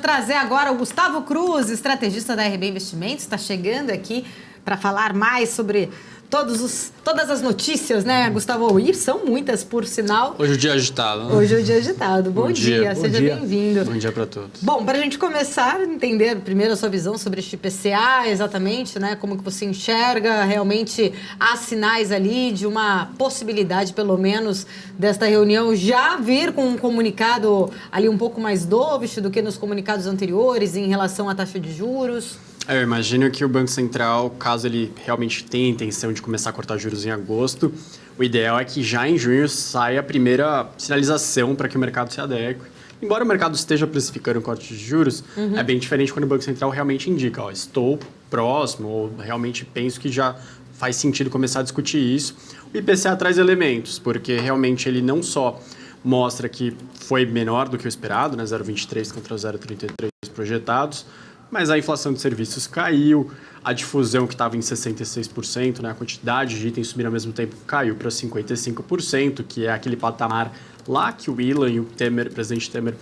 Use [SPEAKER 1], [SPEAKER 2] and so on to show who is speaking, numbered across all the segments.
[SPEAKER 1] trazer agora o Gustavo Cruz, estrategista da RB Investimentos, está chegando aqui para falar mais sobre todas as notícias, né, Gustavo? E são muitas, por sinal.
[SPEAKER 2] Hoje é o dia agitado, né?
[SPEAKER 1] Hoje é o dia agitado. Bom dia. Seja bem-vindo.
[SPEAKER 2] Bom dia para todos.
[SPEAKER 1] Bom, para a gente começar a entender primeiro a sua visão sobre este IPCA, exatamente, né? Como que você enxerga, realmente há sinais ali de uma possibilidade, pelo menos, desta reunião já vir com um comunicado ali um pouco mais dovish do que nos comunicados anteriores em relação à taxa de juros?
[SPEAKER 2] Eu imagino que o Banco Central, caso ele realmente tenha a intenção de começar a cortar juros em agosto, o ideal é que já em junho saia a primeira sinalização para que o mercado se adeque. Embora o mercado esteja precificando o corte de juros, é bem diferente quando o Banco Central realmente indica, ó, estou próximo, ou realmente penso que já faz sentido começar a discutir isso. O IPCA traz elementos, porque realmente ele não só mostra que foi menor do que o esperado, né, 0,23 contra 0,33 projetados, mas a inflação de serviços caiu, a difusão que estava em 66%, né, a quantidade de itens subir ao mesmo tempo caiu para 55%, que é aquele patamar lá que o Ilan e o presidente Temer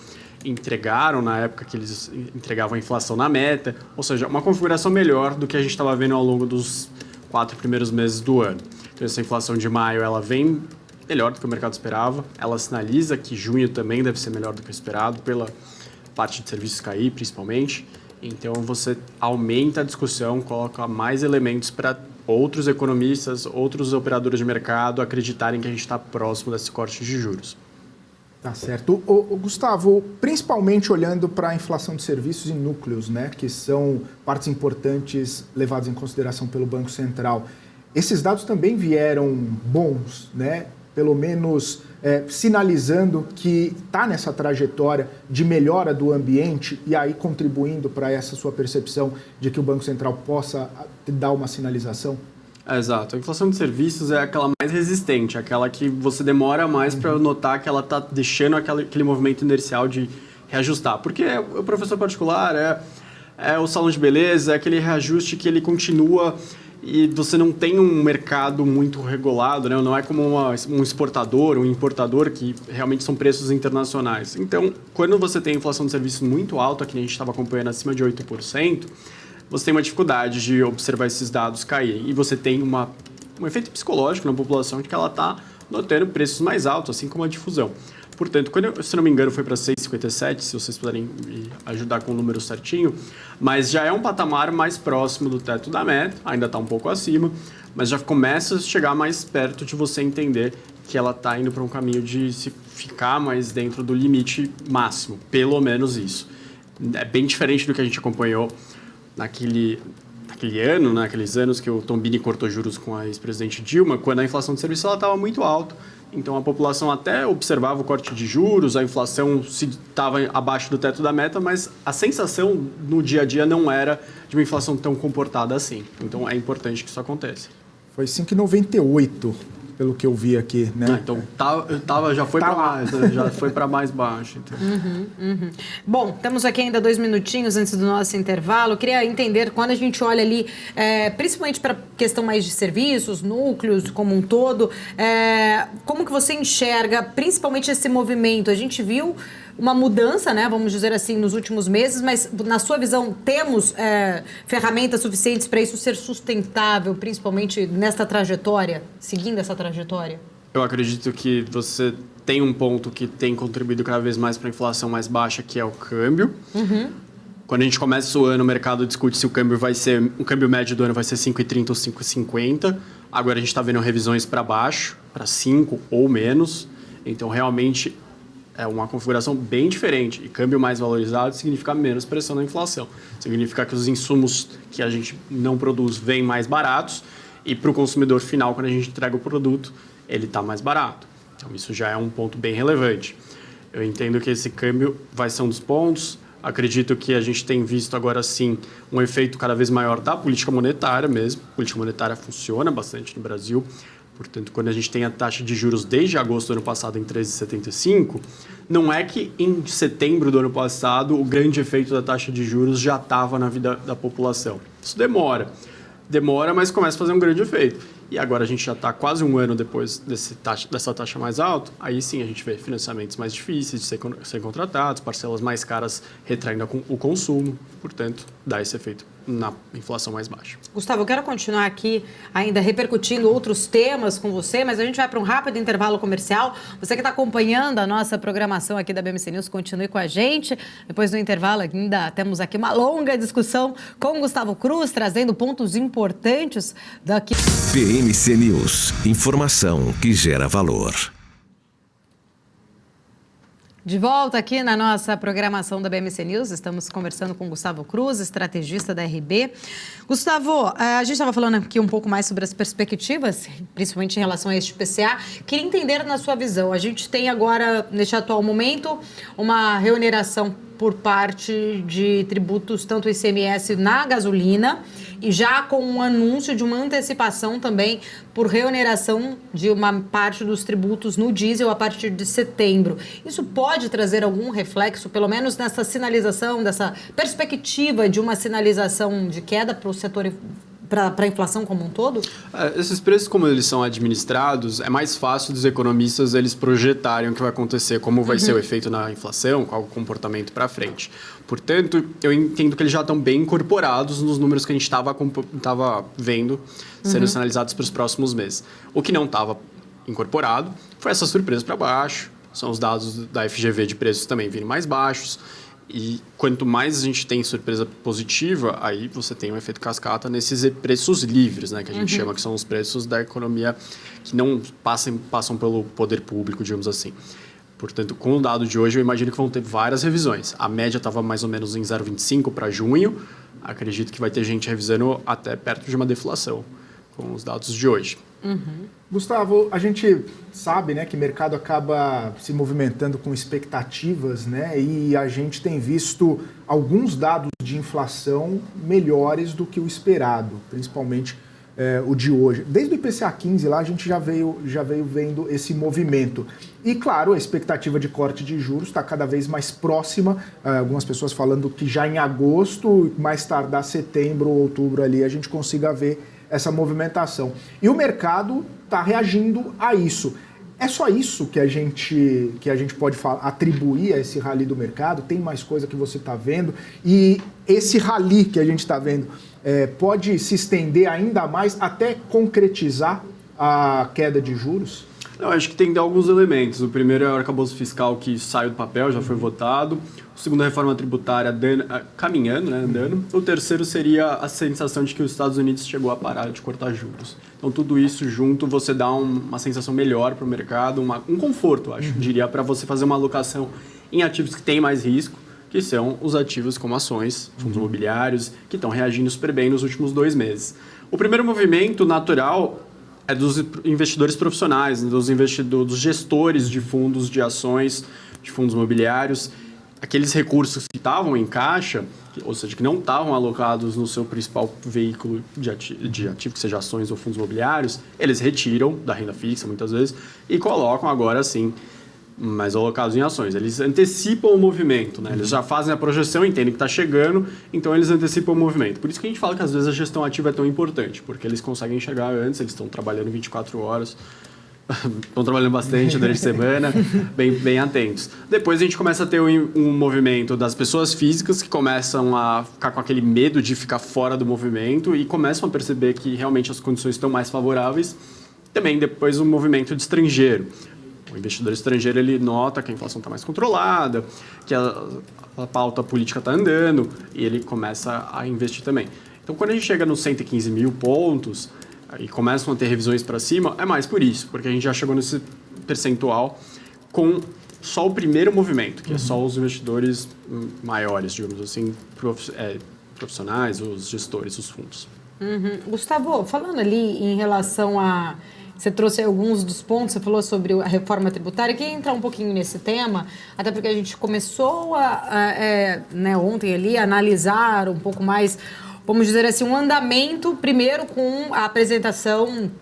[SPEAKER 2] entregaram na época que eles entregavam a inflação na meta, ou seja, uma configuração melhor do que a gente estava vendo ao longo dos 4 primeiros meses do ano. Então essa inflação de maio ela vem melhor do que o mercado esperava, ela sinaliza que junho também deve ser melhor do que o esperado, pela parte de serviços cair principalmente. Então, você aumenta a discussão, coloca mais elementos para outros economistas, outros operadores de mercado acreditarem que a gente está próximo desse corte de juros.
[SPEAKER 3] Tá certo. Gustavo, principalmente olhando para a inflação de serviços e núcleos, né, que são partes importantes levadas em consideração pelo Banco Central, esses dados também vieram bons, né? Pelo menos sinalizando que está nessa trajetória de melhora do ambiente e aí contribuindo para essa sua percepção de que o Banco Central possa dar uma sinalização?
[SPEAKER 2] Exato. A inflação de serviços é aquela mais resistente, aquela que você demora mais para notar que ela está deixando aquele movimento inercial de reajustar. Porque o professor particular, é o salão de beleza, é aquele reajuste que ele continua e você não tem um mercado muito regulado, né? Não é como um exportador, um importador, que realmente são preços internacionais. Então, quando você tem inflação de serviços muito alta, que a gente estava acompanhando acima de 8%, você tem uma dificuldade de observar esses dados caírem. E você tem um efeito psicológico na população de que ela está notando preços mais altos, assim como a difusão. Portanto, se não me engano, foi para 6,57, se vocês puderem me ajudar com o número certinho, mas já é um patamar mais próximo do teto da meta, ainda está um pouco acima, mas já começa a chegar mais perto de você entender que ela está indo para um caminho de se ficar mais dentro do limite máximo, pelo menos isso. É bem diferente do que a gente acompanhou naquele ano, naqueles anos que o Tombini cortou juros com a ex-presidente Dilma, quando a inflação de serviços estava muito alta. Então, a população até observava o corte de juros, a inflação estava abaixo do teto da meta, mas a sensação no dia a dia não era de uma inflação tão comportada assim. Então, é importante que isso aconteça.
[SPEAKER 3] Foi 5,98, pelo que eu vi aqui, né?
[SPEAKER 2] Então, já foi para mais, né? Já foi para mais baixo. Então.
[SPEAKER 1] Bom, temos aqui ainda 2 minutinhos antes do nosso intervalo. Eu queria entender, quando a gente olha ali, principalmente para a questão mais de serviços, núcleos como um todo, como que você enxerga, principalmente esse movimento? A gente viu uma mudança, né, vamos dizer assim, nos últimos meses, mas na sua visão, temos ferramentas suficientes para isso ser sustentável, principalmente nesta trajetória, seguindo essa trajetória?
[SPEAKER 2] Eu acredito que você tem um ponto que tem contribuído cada vez mais para a inflação mais baixa, que é o câmbio. Quando a gente começa o ano, o mercado discute se o câmbio médio do ano vai ser 5,30 ou 5,50. Agora a gente está vendo revisões para baixo, para 5 ou menos. Então, realmente, é uma configuração bem diferente. E câmbio mais valorizado significa menos pressão na inflação. Significa que os insumos que a gente não produz vêm mais baratos e para o consumidor final, quando a gente entrega o produto, ele está mais barato. Então, isso já é um ponto bem relevante. Eu entendo que esse câmbio vai ser um dos pontos. Acredito que a gente tem visto agora, sim, um efeito cada vez maior da política monetária mesmo. A política monetária funciona bastante no Brasil. Portanto, quando a gente tem a taxa de juros desde agosto do ano passado em 13,75, não é que em setembro do ano passado o grande efeito da taxa de juros já estava na vida da população. Isso demora, mas começa a fazer um grande efeito. e agora a gente já está quase um ano depois dessa taxa mais alta, aí sim a gente vê financiamentos mais difíceis de ser contratados, parcelas mais caras retraindo o consumo, portanto, dá esse efeito na inflação mais baixa.
[SPEAKER 1] Gustavo, eu quero continuar aqui ainda repercutindo outros temas com você, mas a gente vai para um rápido intervalo comercial. Você que está acompanhando a nossa programação aqui da BMC News, continue com a gente. Depois do intervalo ainda temos aqui uma longa discussão com Gustavo Cruz, trazendo pontos importantes daqui.
[SPEAKER 4] BMC News, informação que gera valor.
[SPEAKER 1] De volta aqui na nossa programação da BMC News, estamos conversando com Gustavo Cruz, estrategista da RB. Gustavo, a gente estava falando aqui um pouco mais sobre as perspectivas, principalmente em relação a este IPCA. Queria entender na sua visão, a gente tem agora, neste atual momento, uma reoneração por parte de tributos, tanto ICMS na gasolina, e já com um anúncio de uma antecipação também por reoneração de uma parte dos tributos no diesel a partir de setembro. Isso pode trazer algum reflexo, pelo menos nessa sinalização, dessa perspectiva de uma sinalização de queda para o setor, para a inflação como um todo?
[SPEAKER 2] Esses preços, como eles são administrados, é mais fácil dos economistas eles projetarem o que vai acontecer, como vai ser o efeito na inflação, qual o comportamento para frente. Portanto, eu entendo que eles já estão bem incorporados nos números que a gente estava vendo sendo sinalizados para os próximos meses. O que não estava incorporado foi essa surpresa para baixo, são os dados da FGV de preços também vindo mais baixos. E quanto mais a gente tem surpresa positiva, aí você tem um efeito cascata nesses preços livres, né, que a gente chama, que são os preços da economia que não passam pelo poder público, digamos assim. Portanto, com o dado de hoje, eu imagino que vão ter várias revisões. A média estava mais ou menos em 0,25 para junho. Acredito que vai ter gente revisando até perto de uma deflação com os dados de hoje.
[SPEAKER 3] Gustavo, a gente sabe, né, que o mercado acaba se movimentando com expectativas, né, e a gente tem visto alguns dados de inflação melhores do que o esperado, principalmente o de hoje. Desde o IPCA 15 lá a gente já veio vendo esse movimento. E claro, a expectativa de corte de juros está cada vez mais próxima, algumas pessoas falando que já em agosto, mais tardar setembro ou outubro ali, a gente consiga ver essa movimentação. E o mercado está reagindo a isso. É só isso que a gente pode atribuir a esse rally do mercado? Tem mais coisa que você está vendo? E esse rally que a gente está vendo pode se estender ainda mais até concretizar a queda de juros?
[SPEAKER 2] Eu acho que tem alguns elementos. O primeiro é o arcabouço fiscal que saiu do papel, já foi votado. O segundo é a reforma tributária caminhando, né, andando. O terceiro seria a sensação de que os Estados Unidos chegou a parar de cortar juros. Então, tudo isso junto, você dá uma sensação melhor para o mercado, um conforto, acho, diria, para você fazer uma alocação em ativos que têm mais risco, que são os ativos como ações, fundos imobiliários, que estão reagindo super bem nos últimos 2 meses. O primeiro movimento natural é dos investidores profissionais, dos gestores de fundos de ações, de fundos imobiliários. Aqueles recursos que estavam em caixa, ou seja, que não estavam alocados no seu principal veículo de ativo, que seja ações ou fundos imobiliários, eles retiram da renda fixa, muitas vezes, e colocam agora, sim, mais alocados em ações. Eles antecipam o movimento, né? Eles já fazem a projeção, entendem que está chegando, então eles antecipam o movimento. Por isso que a gente fala que às vezes a gestão ativa é tão importante, porque eles conseguem enxergar antes, eles estão trabalhando 24 horas, estão trabalhando bastante durante a semana, bem atentos. Depois a gente começa a ter um movimento das pessoas físicas que começam a ficar com aquele medo de ficar fora do movimento e começam a perceber que realmente as condições estão mais favoráveis. Também depois o movimento de estrangeiro. O investidor estrangeiro, ele nota que a inflação está mais controlada, que a pauta política está andando e ele começa a investir também. Então, quando a gente chega nos 115 mil pontos e começam a ter revisões para cima, é mais por isso, porque a gente já chegou nesse percentual com só o primeiro movimento, que é só os investidores maiores, digamos assim, profissionais, os gestores, os fundos.
[SPEAKER 1] Gustavo, falando ali em relação a... Você trouxe alguns dos pontos, você falou sobre a reforma tributária. Eu queria entrar um pouquinho nesse tema, até porque a gente começou ontem ali a analisar um pouco mais, vamos dizer assim, um andamento, primeiro com a apresentação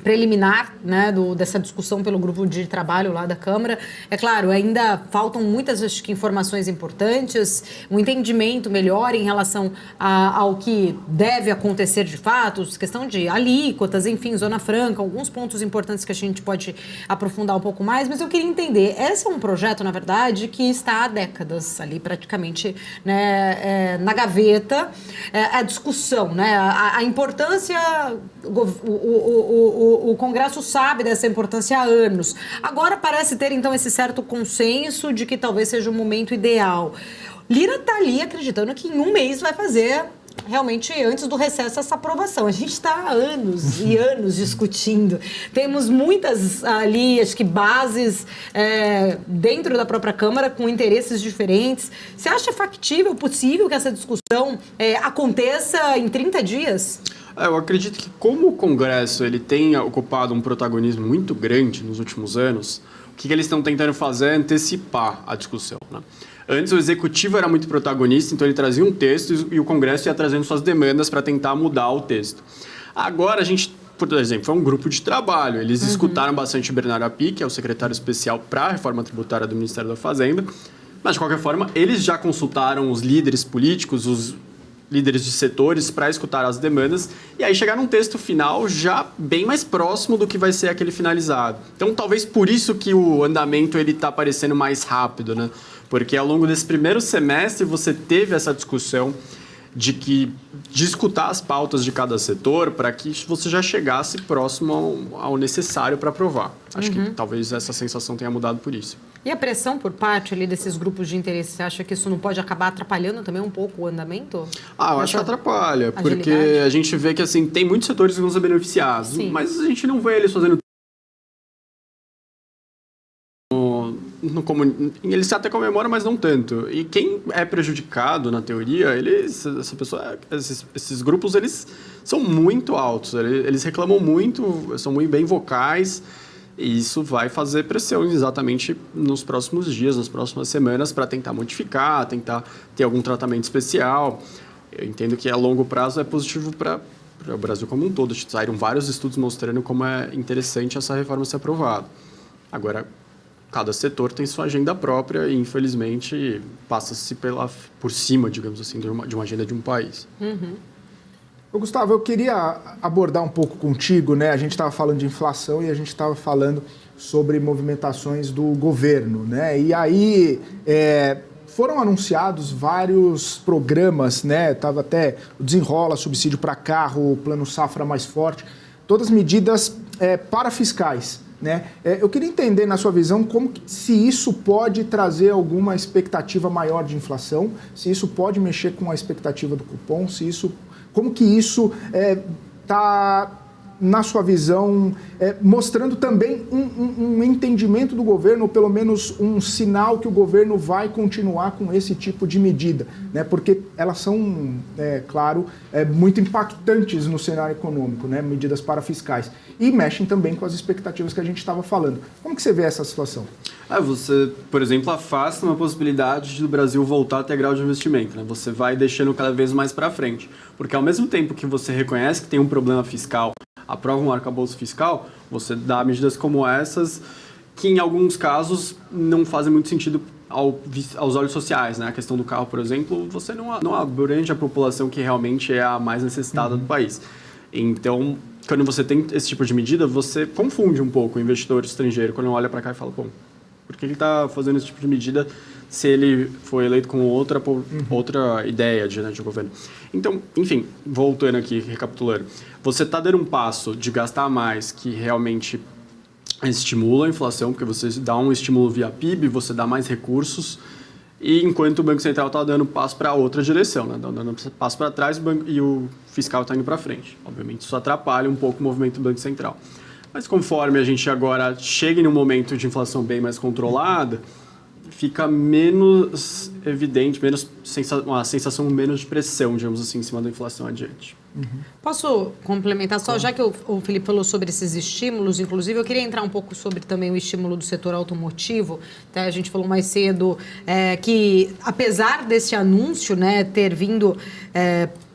[SPEAKER 1] preliminar, né, dessa discussão pelo grupo de trabalho lá da Câmara. É claro, ainda faltam muitas, acho que, informações importantes, um entendimento melhor em relação ao que deve acontecer de fato, questão de alíquotas, enfim, Zona Franca, alguns pontos importantes que a gente pode aprofundar um pouco mais, mas eu queria entender, esse é um projeto, na verdade, que está há décadas ali praticamente, né, na gaveta, a discussão, né, a importância, o Congresso sabe dessa importância há anos. Agora parece ter, então, esse certo consenso de que talvez seja o momento ideal. Lira está ali acreditando que em um mês vai fazer, realmente, antes do recesso, essa aprovação. A gente está há anos e anos discutindo. Temos muitas ali, acho que, bases dentro da própria Câmara com interesses diferentes. Você acha factível, possível que essa discussão aconteça em 30 dias?
[SPEAKER 2] Eu acredito que, como o Congresso ele tem ocupado um protagonismo muito grande nos últimos anos, o que eles estão tentando fazer é antecipar a discussão, né? Antes, o Executivo era muito protagonista, então ele trazia um texto e o Congresso ia trazendo suas demandas para tentar mudar o texto. Agora, a gente, por exemplo, foi um grupo de trabalho. Eles escutaram bastante o Bernardo Api, que é o secretário especial para a reforma tributária do Ministério da Fazenda, mas, de qualquer forma, eles já consultaram os líderes políticos, os líderes de setores, para escutar as demandas, e aí chegar num texto final já bem mais próximo do que vai ser aquele finalizado. Então, talvez por isso que o andamento está parecendo mais rápido, né? Porque ao longo desse primeiro semestre você teve essa discussão de escutar as pautas de cada setor para que você já chegasse próximo ao necessário para aprovar. Acho que talvez essa sensação tenha mudado por isso.
[SPEAKER 1] E a pressão por parte ali desses grupos de interesse, você acha que isso não pode acabar atrapalhando também um pouco o andamento?
[SPEAKER 2] Eu acho que atrapalha, porque a gente vê que assim, tem muitos setores que vão ser beneficiados,
[SPEAKER 1] Sim.
[SPEAKER 2] mas a gente não vê eles fazendo eles até comemoram, mas não tanto. E quem é prejudicado, na teoria, esses grupos, eles são muito altos. Eles reclamam muito, são muito bem vocais. E isso vai fazer pressão exatamente nos próximos dias, nas próximas semanas, para tentar modificar, tentar ter algum tratamento especial. Eu entendo que a longo prazo é positivo para o Brasil como um todo. Saíram vários estudos mostrando como é interessante essa reforma ser aprovada. Agora, cada setor tem sua agenda própria e, infelizmente, passa-se por cima, digamos assim, de uma agenda de um país.
[SPEAKER 3] Gustavo, eu queria abordar um pouco contigo, né? A gente estava falando de inflação e a gente estava falando sobre movimentações do governo, né? E aí foram anunciados vários programas, né? Tava até o Desenrola, subsídio para carro, o Plano Safra Mais Forte, todas medidas parafiscais. Né? Eu queria entender, na sua visão, se isso pode trazer alguma expectativa maior de inflação, se isso pode mexer com a expectativa do cupom, como que isso está, na sua visão, mostrando também um entendimento do governo, ou pelo menos um sinal que o governo vai continuar com esse tipo de medida, né? Porque elas são, claro, muito impactantes no cenário econômico, né? Medidas parafiscais. E mexem também com as expectativas que a gente estava falando. Como que você vê essa situação?
[SPEAKER 2] Você, por exemplo, afasta uma possibilidade do Brasil voltar a ter grau de investimento, né? Você vai deixando cada vez mais para frente. Porque ao mesmo tempo que você reconhece que tem um problema fiscal, aprova um arcabouço fiscal, você dá medidas como essas que, em alguns casos, não fazem muito sentido aos olhos sociais, né? A questão do carro, por exemplo, você não abrange a população que realmente é a mais necessitada do país. Então, quando você tem esse tipo de medida, você confunde um pouco o investidor estrangeiro quando olha para cá e fala, por que ele está fazendo esse tipo de medida se ele foi eleito com outra ideia de governo? Então, enfim, voltando aqui, recapitulando, você está dando um passo de gastar mais que realmente estimula a inflação, porque você dá um estímulo via PIB, você dá mais recursos, e enquanto o Banco Central está dando passo para outra direção, né? Dando passo para trás e o fiscal está indo para frente. Obviamente, isso atrapalha um pouco o movimento do Banco Central. Mas conforme a gente agora chega em um momento de inflação bem mais controlada, fica menos evidente, uma sensação menos de pressão, digamos assim, em cima da inflação adiante.
[SPEAKER 1] Posso complementar só, já que o Felipe falou sobre esses estímulos, inclusive eu queria entrar um pouco sobre também o estímulo do setor automotivo, tá? A gente falou mais cedo que apesar desse anúncio, né, ter vindo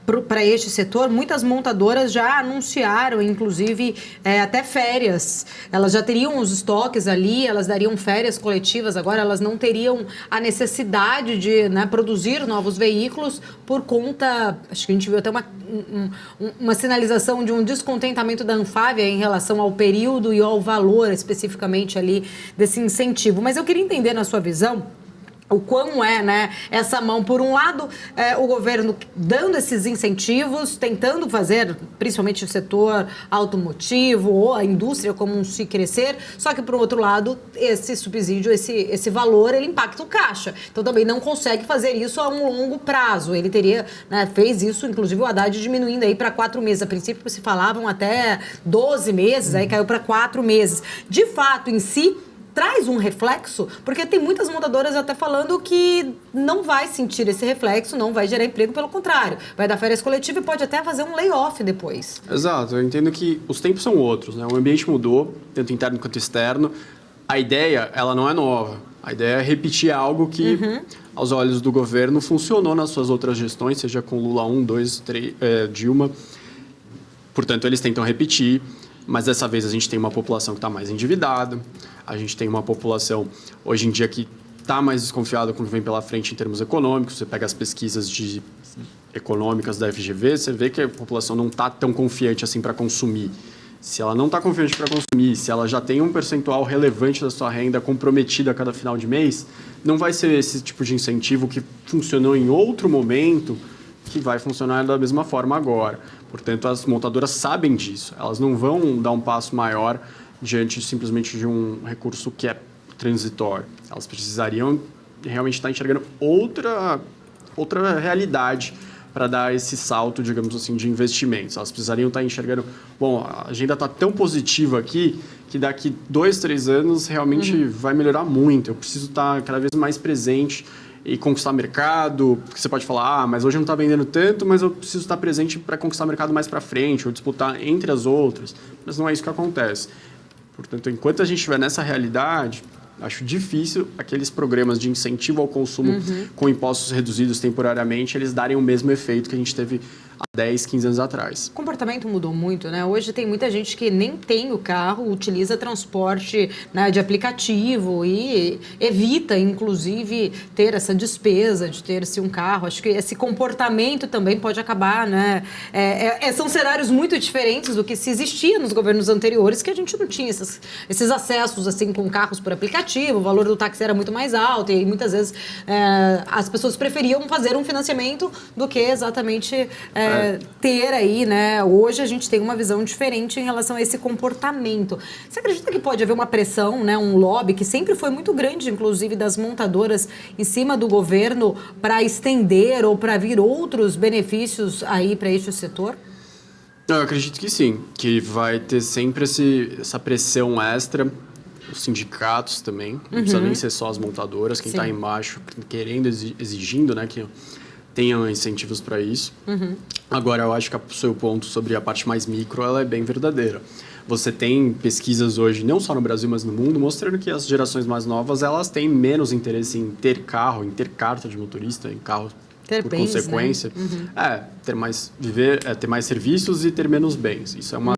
[SPEAKER 1] para este setor, muitas montadoras já anunciaram, inclusive, até férias. Elas já teriam os estoques ali, elas dariam férias coletivas, agora elas não teriam a necessidade de, né, produzir novos veículos por conta, acho que a gente viu até uma sinalização de um descontentamento da Anfávia em relação ao período e ao valor especificamente ali desse incentivo. Mas eu queria entender na sua visão o quão né, essa mão, por um lado, o governo dando esses incentivos, tentando fazer, principalmente o setor automotivo ou a indústria como se crescer, só que, por outro lado, esse subsídio, esse valor, ele impacta o caixa. Então, também não consegue fazer isso a um longo prazo. Ele teria, né, fez isso, inclusive, o Haddad diminuindo aí para 4 meses. A princípio, se falavam até 12 meses, aí caiu para 4 meses. De fato, em si, traz um reflexo, porque tem muitas montadoras até falando que não vai sentir esse reflexo, não vai gerar emprego, pelo contrário, vai dar férias coletivas e pode até fazer um layoff depois.
[SPEAKER 2] Exato, eu entendo que os tempos são outros, né? O ambiente mudou, tanto interno quanto externo. A ideia, ela não é nova. A ideia é repetir algo que, aos olhos do governo, funcionou nas suas outras gestões, seja com Lula 1, 2, 3, Dilma. Portanto, eles tentam repetir, mas dessa vez a gente tem uma população que está mais endividada, a gente tem uma população, hoje em dia, que está mais desconfiada com o que vem pela frente em termos econômicos. Você pega as pesquisas econômicas da FGV, você vê que a população não está tão confiante assim para consumir. Se ela não está confiante para consumir, se ela já tem um percentual relevante da sua renda comprometida a cada final de mês, não vai ser esse tipo de incentivo que funcionou em outro momento que vai funcionar da mesma forma agora. Portanto, as montadoras sabem disso. Elas não vão dar um passo maior diante simplesmente de um recurso que é transitório. Elas precisariam realmente estar enxergando outra realidade para dar esse salto, digamos assim, de investimentos. Elas precisariam estar enxergando, bom, a agenda está tão positiva aqui que daqui 2, 3 anos realmente vai melhorar muito. Eu preciso estar cada vez mais presente e conquistar mercado, porque você pode falar, mas hoje não está vendendo tanto, mas eu preciso estar presente para conquistar mercado mais para frente, ou disputar entre as outras. Mas não é isso que acontece. Portanto, enquanto a gente estiver nessa realidade, acho difícil aqueles programas de incentivo ao consumo com impostos reduzidos temporariamente, eles darem o mesmo efeito que a gente teve há 10, 15 anos atrás.
[SPEAKER 1] O comportamento mudou muito, né? Hoje tem muita gente que nem tem o carro, utiliza transporte, né, de aplicativo e evita, inclusive, ter essa despesa de ter-se um carro. Acho que esse comportamento também pode acabar, né? São cenários muito diferentes do que se existia nos governos anteriores, que a gente não tinha esses acessos assim com carros por aplicativo, o valor do táxi era muito mais alto e muitas vezes as pessoas preferiam fazer um financiamento do que exatamente ter aí, né? Hoje a gente tem uma visão diferente em relação a esse comportamento. Você acredita que pode haver uma pressão, né, um lobby que sempre foi muito grande, inclusive das montadoras, em cima do governo para estender ou para vir outros benefícios aí para este setor?
[SPEAKER 2] Eu acredito que sim, que vai ter sempre essa pressão extra, os sindicatos também, não precisa nem ser só as montadoras, quem está embaixo querendo, exigindo, né, que tenham incentivos para isso. Agora, eu acho que o seu ponto sobre a parte mais micro, ela é bem verdadeira. Você tem pesquisas hoje, não só no Brasil, mas no mundo, mostrando que as gerações mais novas, elas têm menos interesse em ter carro, em ter carta de motorista, em carro
[SPEAKER 1] ter
[SPEAKER 2] por
[SPEAKER 1] bens,
[SPEAKER 2] consequência. Né? Ter mais serviços e ter menos bens. Isso é uma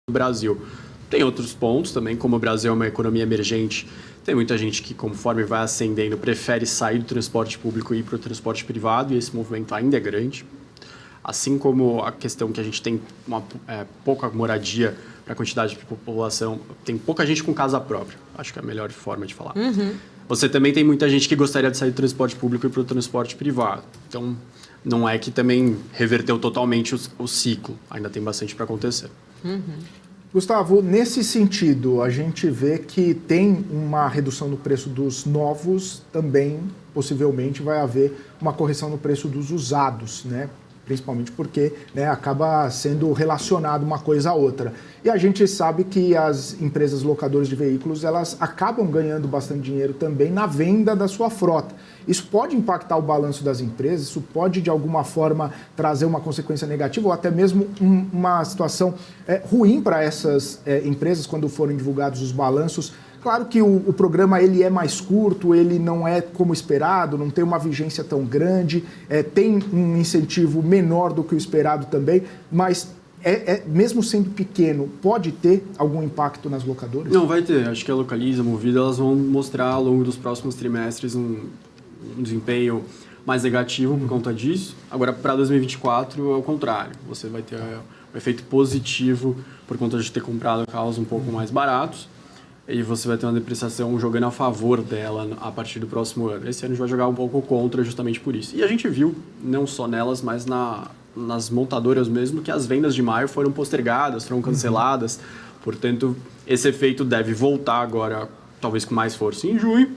[SPEAKER 2] do Brasil. Tem outros pontos também, como o Brasil é uma economia emergente, tem muita gente que, conforme vai ascendendo, prefere sair do transporte público e ir para o transporte privado, e esse movimento ainda é grande. Assim como a questão que a gente tem pouca moradia para a quantidade de população, tem pouca gente com casa própria, acho que é a melhor forma de falar. Você também tem muita gente que gostaria de sair do transporte público e ir para o transporte privado. Então, não é que também reverteu totalmente o ciclo, ainda tem bastante para acontecer.
[SPEAKER 3] Gustavo, nesse sentido, a gente vê que tem uma redução no preço dos novos, também possivelmente vai haver uma correção no preço dos usados, né? Principalmente porque, né, acaba sendo relacionado uma coisa a outra. E a gente sabe que as empresas locadoras de veículos, elas acabam ganhando bastante dinheiro também na venda da sua frota. Isso pode impactar o balanço das empresas, isso pode, de alguma forma, trazer uma consequência negativa ou até mesmo uma situação ruim para essas empresas quando forem divulgados os balanços. Claro que o programa ele é mais curto, ele não é como esperado, não tem uma vigência tão grande, tem um incentivo menor do que o esperado também, mas mesmo sendo pequeno, pode ter algum impacto nas locadoras?
[SPEAKER 2] Não, vai ter. Acho que a Localiza, a Movida, elas vão mostrar ao longo dos próximos trimestres um desempenho mais negativo por conta disso. Agora, para 2024, é o contrário. Você vai ter um efeito positivo por conta de ter comprado carros um pouco mais baratos e você vai ter uma depreciação jogando a favor dela a partir do próximo ano. Esse ano a gente vai jogar um pouco contra justamente por isso. E a gente viu, não só nelas, mas nas montadoras mesmo, que as vendas de maio foram postergadas, foram canceladas. Portanto, esse efeito deve voltar agora, talvez com mais força em junho.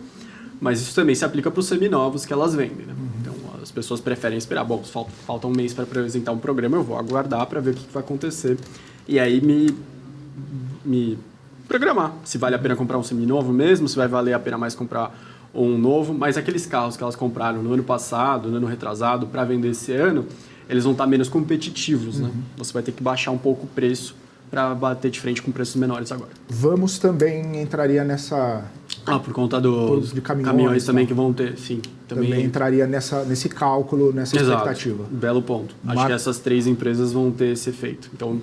[SPEAKER 2] Mas isso também se aplica para os seminovos que elas vendem, né? Então, as pessoas preferem esperar. Bom, falta um mês para apresentar um programa, eu vou aguardar para ver o que vai acontecer. E aí me programar. Se vale a pena comprar um seminovo mesmo, se vai valer a pena mais comprar um novo. Mas aqueles carros que elas compraram no ano passado, no ano retrasado, para vender esse ano, eles vão estar menos competitivos, né? Você vai ter que baixar um pouco o preço para bater de frente com preços menores agora.
[SPEAKER 3] Vamos também entraria nessa...
[SPEAKER 2] por conta dos caminhões também que vão ter, sim.
[SPEAKER 3] Também entraria nesse cálculo, nessa expectativa.
[SPEAKER 2] Belo ponto. Acho que essas 3 empresas vão ter esse efeito. Então,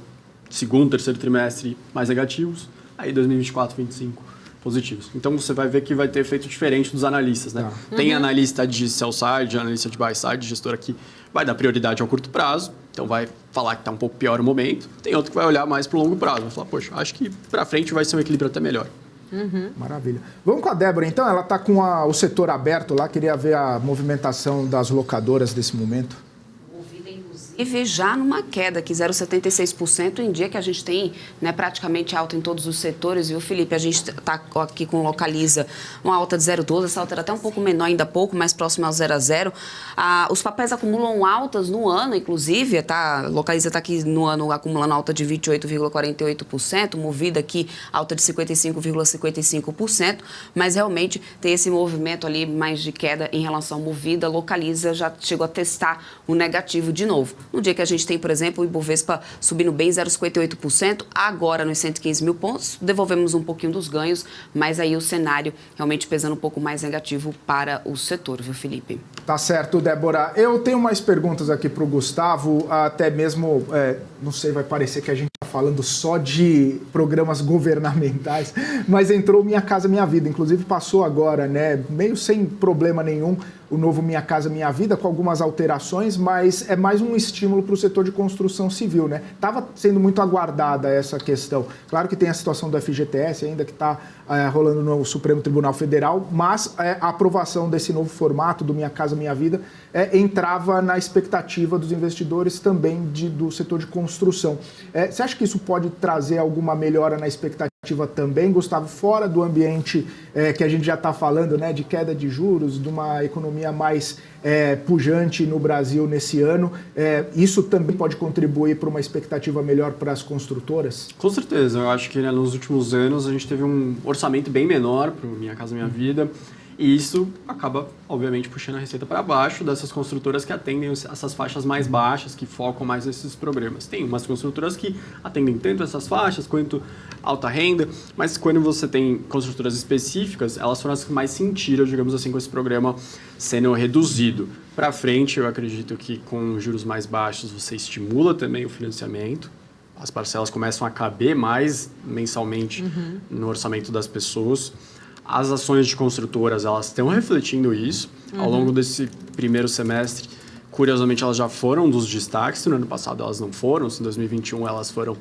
[SPEAKER 2] segundo, terceiro trimestre mais negativos, aí 2024, 2025 positivos. Então, você vai ver que vai ter efeito diferente dos analistas, né? Tem analista de sell side, analista de buy side, gestor aqui vai dar prioridade ao curto prazo, então vai falar que está um pouco pior o momento. Tem outro que vai olhar mais para o longo prazo, vai falar, poxa, acho que para frente vai ser um equilíbrio até melhor.
[SPEAKER 3] Maravilha. Vamos com a Débora, então. Ela está com o setor aberto lá. Queria ver a movimentação das locadoras desse momento.
[SPEAKER 5] Inclusive, já numa queda aqui, 0,76%, em dia que a gente tem, né, praticamente alta em todos os setores, viu, Felipe? A gente está aqui com Localiza uma alta de 0,12%, essa alta era até um pouco menor, ainda pouco, mais próxima ao 0,0%. Os papéis acumulam altas no ano, inclusive, Localiza está aqui no ano acumulando alta de 28,48%, Movida aqui alta de 55,55%, mas realmente tem esse movimento ali mais de queda em relação à Movida. Localiza já chegou a testar o negativo de novo. No dia que a gente tem, por exemplo, o Ibovespa subindo bem 0,58%, agora nos 115 mil pontos, devolvemos um pouquinho dos ganhos, mas aí o cenário realmente pesando um pouco mais negativo para o setor, viu, Felipe?
[SPEAKER 3] Tá certo, Débora. Eu tenho mais perguntas aqui para o Gustavo, até mesmo, não sei, vai parecer que a gente está falando só de programas governamentais, mas entrou Minha Casa Minha Vida, inclusive passou agora, né, meio sem problema nenhum, o novo Minha Casa Minha Vida, com algumas alterações, mas é mais um estímulo para o setor de construção civil, né? Estava sendo muito aguardada essa questão. Claro que tem a situação do FGTS ainda que está rolando no Supremo Tribunal Federal, mas a aprovação desse novo formato do Minha Casa Minha Vida entrava na expectativa dos investidores também do setor de construção. Você acha que isso pode trazer alguma melhora na expectativa também, Gustavo, fora do ambiente que a gente já está falando, né, de queda de juros, de uma economia mais pujante no Brasil nesse ano? Isso também pode contribuir para uma expectativa melhor para as construtoras?
[SPEAKER 2] Com certeza. Eu acho que, né, nos últimos anos a gente teve um orçamento bem menor para o Minha Casa Minha Vida. E isso acaba, obviamente, puxando a receita para baixo dessas construtoras que atendem essas faixas mais baixas, que focam mais nesses programas. Tem umas construtoras que atendem tanto essas faixas quanto alta renda, mas quando você tem construtoras específicas, elas foram as que mais sentiram, digamos assim, com esse programa sendo reduzido. Para frente, eu acredito que com juros mais baixos você estimula também o financiamento, as parcelas começam a caber mais mensalmente no orçamento das pessoas. As ações de construtoras, elas estão refletindo isso. Ao longo desse primeiro semestre, curiosamente, elas já foram dos destaques. No ano passado, elas não foram. Em 2021, elas foram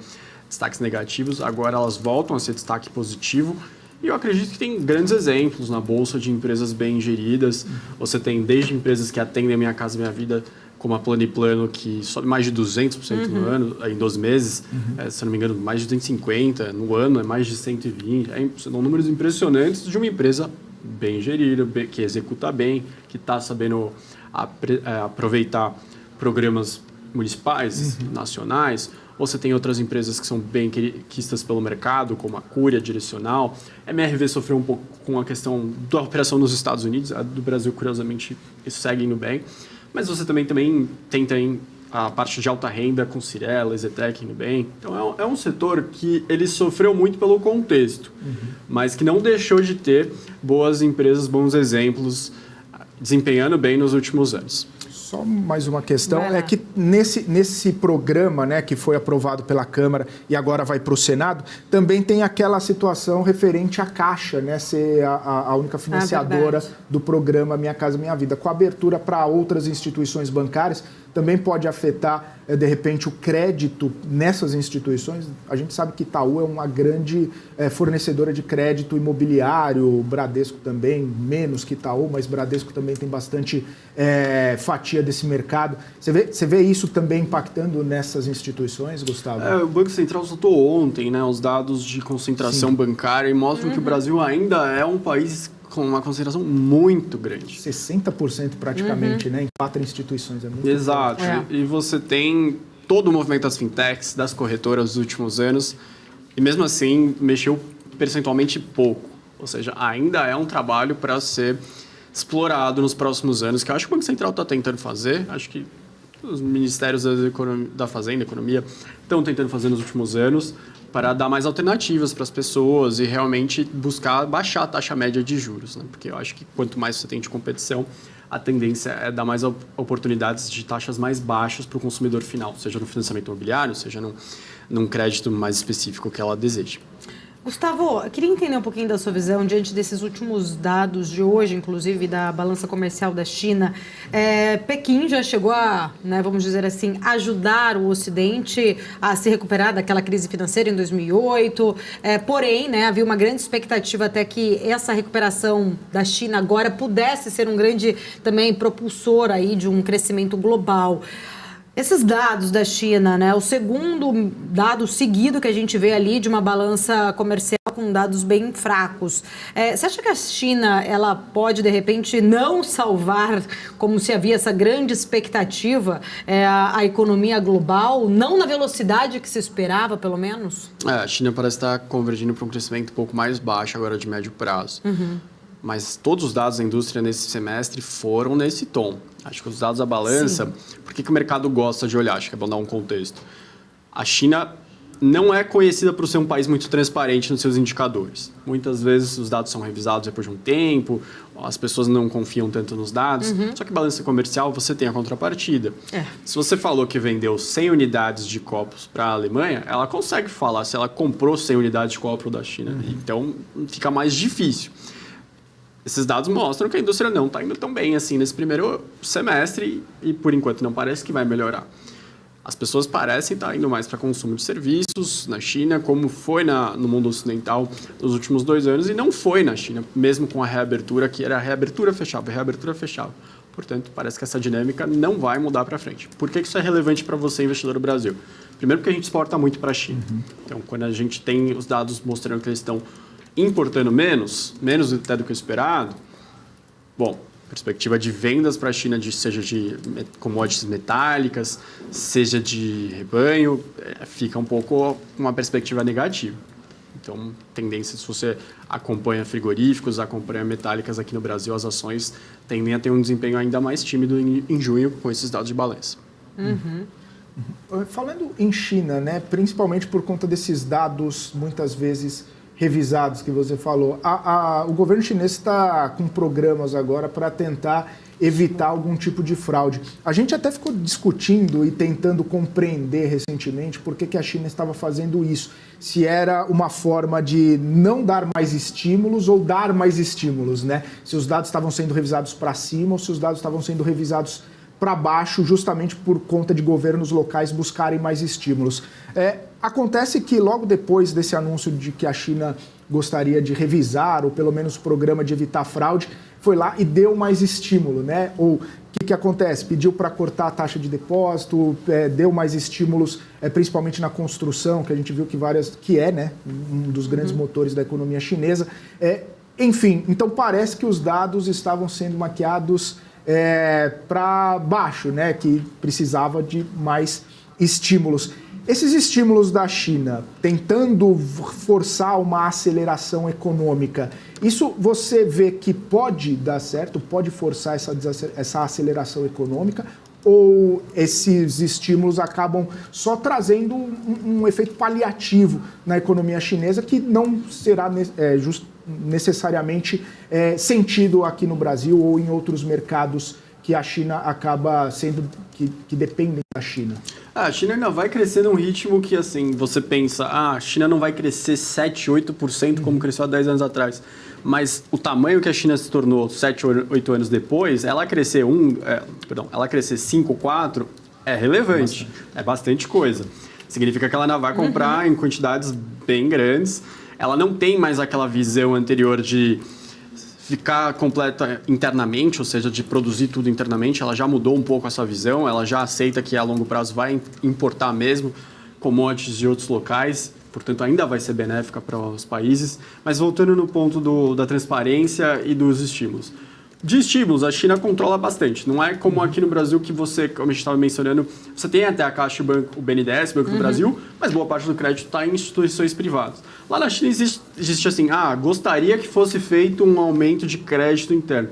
[SPEAKER 2] destaques negativos. Agora, elas voltam a ser destaque positivo. E eu acredito que tem grandes exemplos na Bolsa de empresas bem geridas. Você tem desde empresas que atendem a Minha Casa Minha Vida, como a Plano e Plano, que sobe mais de 200% no ano, em 12 meses, se não me engano, mais de 250%, no ano é mais de 120%. São números impressionantes de uma empresa bem gerida, que executa bem, que está sabendo aproveitar programas municipais, nacionais. Você tem outras empresas que são bem quistas pelo mercado, como a Cúria, Direcional. A MRV sofreu um pouco com a questão da operação nos Estados Unidos. A do Brasil, curiosamente, segue indo bem. Mas você também tem a parte de alta renda com Cyrela, Zetec, Nubank. Então é um setor que ele sofreu muito pelo contexto, mas que não deixou de ter boas empresas, bons exemplos, desempenhando bem nos últimos anos.
[SPEAKER 3] Só mais uma questão, é que nesse programa, né, que foi aprovado pela Câmara e agora vai para o Senado, também tem aquela situação referente à Caixa, né, ser a única financiadora do programa Minha Casa Minha Vida. Com a abertura para outras instituições bancárias, também pode afetar, de repente, o crédito nessas instituições. A gente sabe que Itaú é uma grande fornecedora de crédito imobiliário, Bradesco também, menos que Itaú, mas Bradesco também tem bastante fatia desse mercado. Você vê isso também impactando nessas instituições, Gustavo?
[SPEAKER 2] O Banco Central soltou ontem, né, os dados de concentração bancária e mostram que o Brasil ainda é um país com uma concentração muito grande.
[SPEAKER 3] 60% praticamente, né, em 4 instituições. É muito
[SPEAKER 2] Exato. E você tem todo o movimento das fintechs, das corretoras dos últimos anos, e mesmo assim mexeu percentualmente pouco. Ou seja, ainda é um trabalho para ser explorado nos próximos anos, que eu acho que o Banco Central está tentando fazer. Acho que os ministérios da Fazenda e Economia estão tentando fazer nos últimos anos, para dar mais alternativas para as pessoas e realmente buscar baixar a taxa média de juros, né? Porque eu acho que quanto mais você tem de competição, a tendência é dar mais oportunidades de taxas mais baixas para o consumidor final, seja no financiamento imobiliário, seja num crédito mais específico que ela deseje.
[SPEAKER 1] Gustavo, eu queria entender um pouquinho da sua visão diante desses últimos dados de hoje, inclusive da balança comercial da China. Pequim já chegou a, né, vamos dizer assim, ajudar o Ocidente a se recuperar daquela crise financeira em 2008. Porém, né, havia uma grande expectativa até que essa recuperação da China agora pudesse ser um grande também propulsor aí de um crescimento global. Esses dados da China, né, o segundo dado seguido que a gente vê ali de uma balança comercial com dados bem fracos. Você acha que a China ela pode, de repente, não salvar, como se havia essa grande expectativa, a economia global, não na velocidade que se esperava, pelo menos?
[SPEAKER 2] A China parece estar convergindo para um crescimento um pouco mais baixo agora de médio prazo. Mas todos os dados da indústria nesse semestre foram nesse tom. Acho que os dados da balança... Por que o mercado gosta de olhar? Acho que é bom dar um contexto. A China não é conhecida por ser um país muito transparente nos seus indicadores. Muitas vezes os dados são revisados depois de um tempo, as pessoas não confiam tanto nos dados. Só que balança comercial você tem a contrapartida. Se você falou que vendeu 100 unidades de copos para a Alemanha, ela consegue falar se ela comprou 100 unidades de copo da China. Então fica mais difícil. Esses dados mostram que a indústria não está indo tão bem assim nesse primeiro semestre e, por enquanto, não parece que vai melhorar. As pessoas parecem estar indo mais para consumo de serviços na China, como foi no mundo ocidental nos últimos 2 anos, e não foi na China, mesmo com a reabertura, que era reabertura fechava. Portanto, parece que essa dinâmica não vai mudar para frente. Por que isso é relevante para você, investidor do Brasil? Primeiro, porque a gente exporta muito para a China. Então, quando a gente tem os dados mostrando que eles estão importando menos até do que o esperado, bom, perspectiva de vendas para a China, seja de commodities metálicas, seja de rebanho, fica um pouco uma perspectiva negativa. Então, tendência, se você acompanha frigoríficos, acompanha metálicas aqui no Brasil, as ações tendem a ter um desempenho ainda mais tímido em junho com esses dados de balança.
[SPEAKER 3] Falando em China, né, principalmente por conta desses dados, muitas vezes revisados que você falou, o governo chinês está com programas agora para tentar evitar algum tipo de fraude. A gente até ficou discutindo e tentando compreender recentemente por que a China estava fazendo isso. Se era uma forma de não dar mais estímulos ou dar mais estímulos, né? Se os dados estavam sendo revisados para cima ou se os dados estavam sendo revisados para baixo, justamente por conta de governos locais buscarem mais estímulos. Acontece que logo depois desse anúncio de que a China gostaria de revisar, ou pelo menos o programa de evitar fraude, foi lá e deu mais estímulo, né? Ou o que acontece? Pediu para cortar a taxa de depósito, deu mais estímulos, principalmente na construção, que a gente viu que é, né, um dos grandes motores da economia chinesa. Enfim, então parece que os dados estavam sendo maquiados para baixo, né, que precisava de mais estímulos. Esses estímulos da China tentando forçar uma aceleração econômica, isso você vê que pode dar certo, pode forçar essa aceleração econômica, ou esses estímulos acabam só trazendo um efeito paliativo na economia chinesa que não será necessariamente sentido aqui no Brasil ou em outros mercados que a China acaba sendo, que dependem da China?
[SPEAKER 2] A China ainda vai crescer num ritmo que, assim, você pensa, a China não vai crescer 7, 8% como cresceu há 10 anos atrás. Mas o tamanho que a China se tornou 7, 8 anos depois, ela crescer 5, 4, é relevante. É bastante coisa. Significa que ela ainda vai comprar em quantidades bem grandes. Ela não tem mais aquela visão anterior de ficar completa internamente, ou seja, de produzir tudo internamente. Ela já mudou um pouco essa visão, ela já aceita que a longo prazo vai importar mesmo commodities de outros locais, portanto ainda vai ser benéfica para os países. Mas voltando no ponto da transparência e dos estímulos. De estímulos, a China controla bastante. Não é como aqui no Brasil que você, como a gente estava mencionando, você tem até a Caixa e o BNDES, Banco do Brasil, mas boa parte do crédito está em instituições privadas. Lá na China existe assim, gostaria que fosse feito um aumento de crédito interno.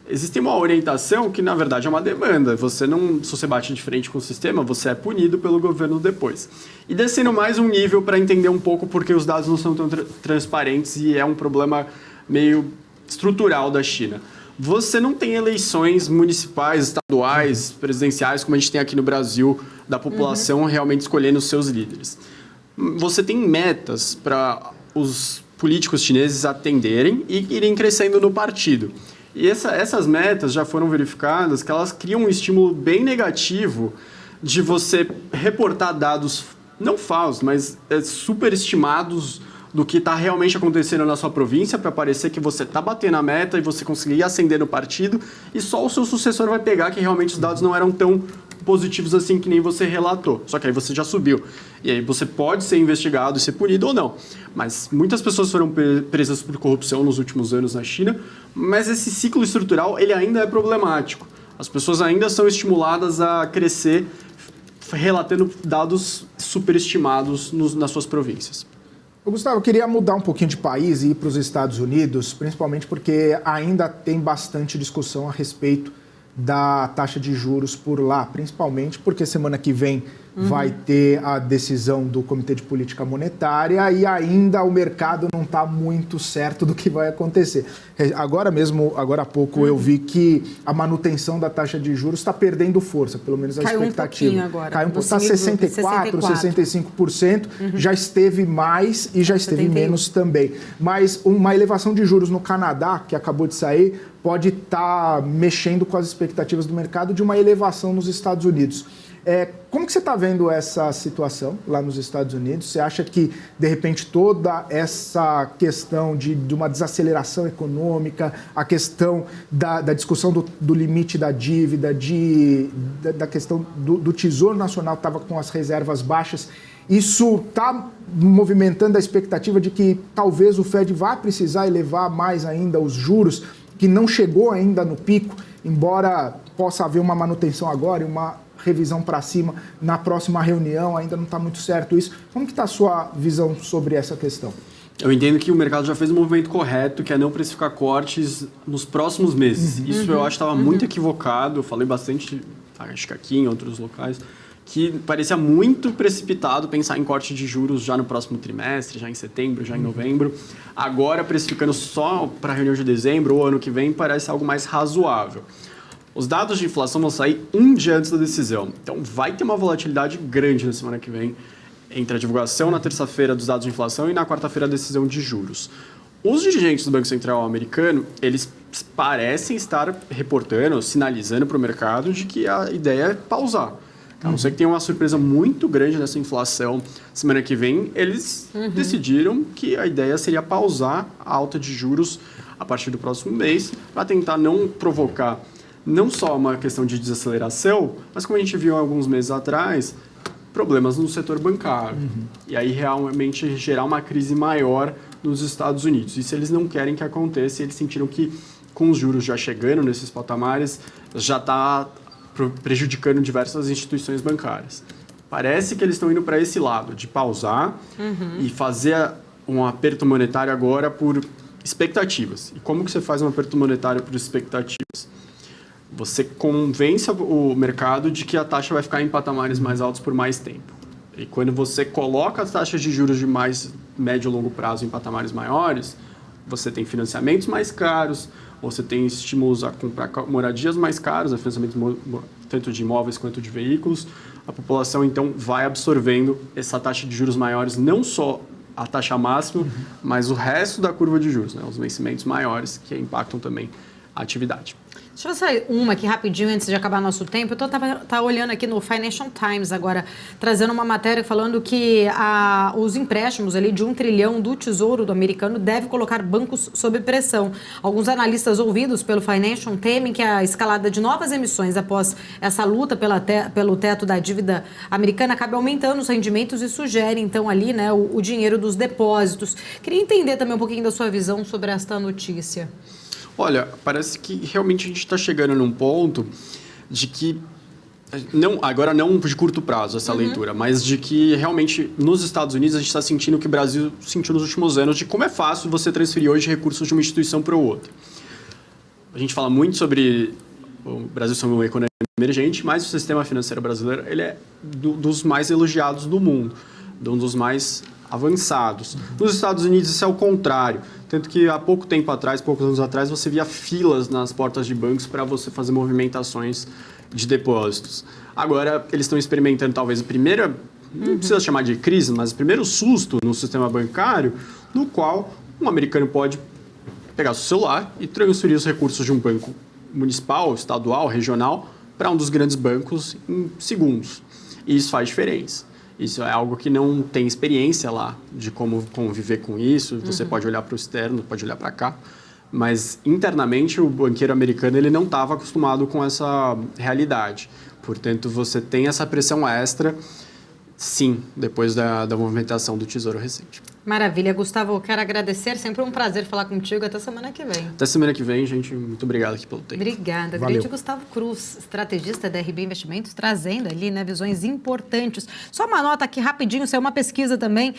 [SPEAKER 2] Existe uma orientação que, na verdade, é uma demanda. Se você bate de frente com o sistema, você é punido pelo governo depois. E descendo mais um nível para entender um pouco porque os dados não são tão transparentes e é um problema meio estrutural da China. Você não tem eleições municipais, estaduais, presidenciais, como a gente tem aqui no Brasil, da população realmente escolhendo os seus líderes. Você tem metas para os políticos chineses atenderem e irem crescendo no partido. E essas metas já foram verificadas que elas criam um estímulo bem negativo de você reportar dados não falsos, mas superestimados do que está realmente acontecendo na sua província para parecer que você está batendo a meta e você conseguir ascender no partido e só o seu sucessor vai pegar que realmente os dados não eram tão positivos assim que nem você relatou. Só que aí você já subiu. E aí você pode ser investigado e ser punido ou não. Mas muitas pessoas foram presas por corrupção nos últimos anos na China, mas esse ciclo estrutural ele ainda é problemático. As pessoas ainda são estimuladas a crescer relatando dados superestimados nas suas províncias.
[SPEAKER 3] Gustavo, eu queria mudar um pouquinho de país e ir para os Estados Unidos, principalmente porque ainda tem bastante discussão a respeito da taxa de juros por lá, principalmente porque semana que vem vai ter a decisão do Comitê de Política Monetária e ainda o mercado não está muito certo do que vai acontecer. Agora há pouco, eu vi que a manutenção da taxa de juros está perdendo força, pelo menos a expectativa.
[SPEAKER 1] Caiu um pouquinho agora.
[SPEAKER 3] Caiu um pouco, está 64%, 65%, já esteve mais e já esteve menos também. Mas uma elevação de juros no Canadá, que acabou de sair, pode estar mexendo com as expectativas do mercado de uma elevação nos Estados Unidos. Como que você está vendo essa situação lá nos Estados Unidos? Você acha que, de repente, toda essa questão de uma desaceleração econômica, a questão da discussão do limite da dívida, da questão do Tesouro Nacional estava com as reservas baixas, isso está movimentando a expectativa de que talvez o Fed vá precisar elevar mais ainda os juros, que não chegou ainda no pico, embora possa haver uma manutenção agora e uma revisão para cima na próxima reunião, ainda não está muito certo isso. Como que está a sua visão sobre essa questão?
[SPEAKER 2] Eu entendo que o mercado já fez um movimento correto, que é não precificar cortes nos próximos meses. Isso eu acho que estava muito equivocado, eu falei bastante, acho que aqui em outros locais, que parecia muito precipitado pensar em corte de juros já no próximo trimestre, já em setembro, já em novembro. Agora, precificando só para a reunião de dezembro ou ano que vem, parece algo mais razoável. Os dados de inflação vão sair um dia antes da decisão. Então, vai ter uma volatilidade grande na semana que vem entre a divulgação na terça-feira dos dados de inflação e na quarta-feira a decisão de juros. Os dirigentes do Banco Central americano, eles parecem estar reportando, sinalizando para o mercado de que a ideia é pausar. A não ser que tenha uma surpresa muito grande nessa inflação semana que vem, eles decidiram que a ideia seria pausar a alta de juros a partir do próximo mês para tentar não provocar não só uma questão de desaceleração, mas como a gente viu alguns meses atrás, problemas no setor bancário. E aí realmente gerar uma crise maior nos Estados Unidos. Isso eles não querem que aconteça, eles sentiram que com os juros já chegando nesses patamares, já está prejudicando diversas instituições bancárias. Parece que eles estão indo para esse lado, de pausar e fazer um aperto monetário agora por expectativas. E como que você faz um aperto monetário por expectativas? você convence o mercado de que a taxa vai ficar em patamares mais altos por mais tempo. E quando você coloca as taxas de juros de mais médio e longo prazo em patamares maiores, você tem financiamentos mais caros, você tem estímulos a comprar moradias mais caras, financiamentos tanto de imóveis quanto de veículos. A população, então, vai absorvendo essa taxa de juros maiores, não só a taxa máxima, mas o resto da curva de juros, né? Os vencimentos maiores que impactam também a atividade.
[SPEAKER 1] Deixa eu sair uma aqui rapidinho antes de acabar nosso tempo. Eu estava olhando aqui no Financial Times agora, trazendo uma matéria falando que os empréstimos ali de 1 trilhão do Tesouro do americano deve colocar bancos sob pressão. Alguns analistas ouvidos pelo Financial temem que a escalada de novas emissões após essa luta pelo teto da dívida americana acabe aumentando os rendimentos e sugere, então, ali, né, o dinheiro dos depósitos. Queria entender também um pouquinho da sua visão sobre esta notícia.
[SPEAKER 2] Olha, parece que realmente a gente está chegando num ponto de que, agora não de curto prazo essa leitura, mas de que realmente nos Estados Unidos a gente está sentindo o que o Brasil sentiu nos últimos anos, de como é fácil você transferir hoje recursos de uma instituição para outra. A gente fala muito sobre o Brasil ser uma economia emergente, mas o sistema financeiro brasileiro ele é dos mais elogiados do mundo, um dos mais avançados. Nos Estados Unidos isso é o contrário, tanto que há poucos anos atrás, você via filas nas portas de bancos para você fazer movimentações de depósitos. Agora, eles estão experimentando talvez a primeira, não precisa chamar de crise, mas o primeiro susto no sistema bancário, no qual um americano pode pegar seu celular e transferir os recursos de um banco municipal, estadual, regional, para um dos grandes bancos em segundos. E isso faz diferença. Isso é algo que não tem experiência lá de como conviver com isso. Você pode olhar para o externo, pode olhar para cá. Mas, internamente, o banqueiro americano ele não estava acostumado com essa realidade. Portanto, você tem essa pressão extra, sim, depois da movimentação do Tesouro recente.
[SPEAKER 1] Maravilha. Gustavo, eu quero agradecer. Sempre um prazer falar contigo. Até semana que vem.
[SPEAKER 2] Até semana que vem, gente. Muito obrigado aqui pelo tempo.
[SPEAKER 1] Obrigada.
[SPEAKER 3] Valeu.
[SPEAKER 1] Grande Gustavo Cruz, estrategista da RB Investimentos, trazendo ali, né, visões importantes. Só uma nota aqui rapidinho, saiu uma pesquisa também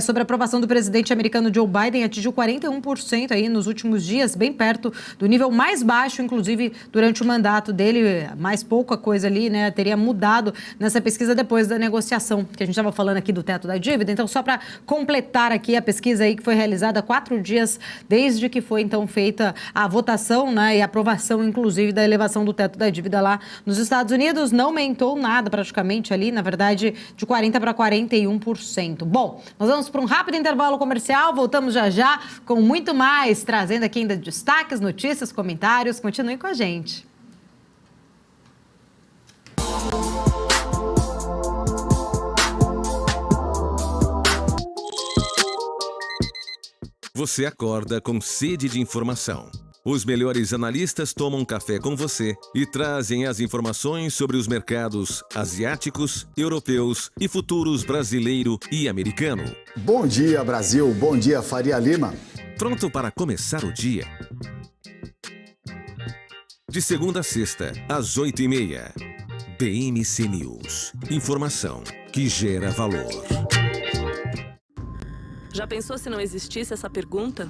[SPEAKER 1] sobre a aprovação do presidente americano Joe Biden, atingiu 41% aí nos últimos dias, bem perto do nível mais baixo, inclusive durante o mandato dele, mais pouca coisa ali, né, teria mudado nessa pesquisa depois da negociação, que a gente estava falando aqui do teto da dívida. Então, só para completar aqui a pesquisa aí que foi realizada há 4 dias desde que foi então feita a votação, né, e a aprovação inclusive da elevação do teto da dívida lá nos Estados Unidos, não aumentou nada praticamente ali, na verdade de 40% para 41%. Bom, nós vamos para um rápido intervalo comercial, voltamos já com muito mais, trazendo aqui ainda destaques, notícias, comentários, continue com a gente.
[SPEAKER 4] Você acorda com sede de informação. Os melhores analistas tomam café com você e trazem as informações sobre os mercados asiáticos, europeus e futuros brasileiro e americano.
[SPEAKER 6] Bom dia, Brasil. Bom dia, Faria Lima.
[SPEAKER 4] Pronto para começar o dia? De segunda a sexta, às 8h30. BMC News. Informação que gera valor.
[SPEAKER 7] Já pensou se não existisse essa pergunta?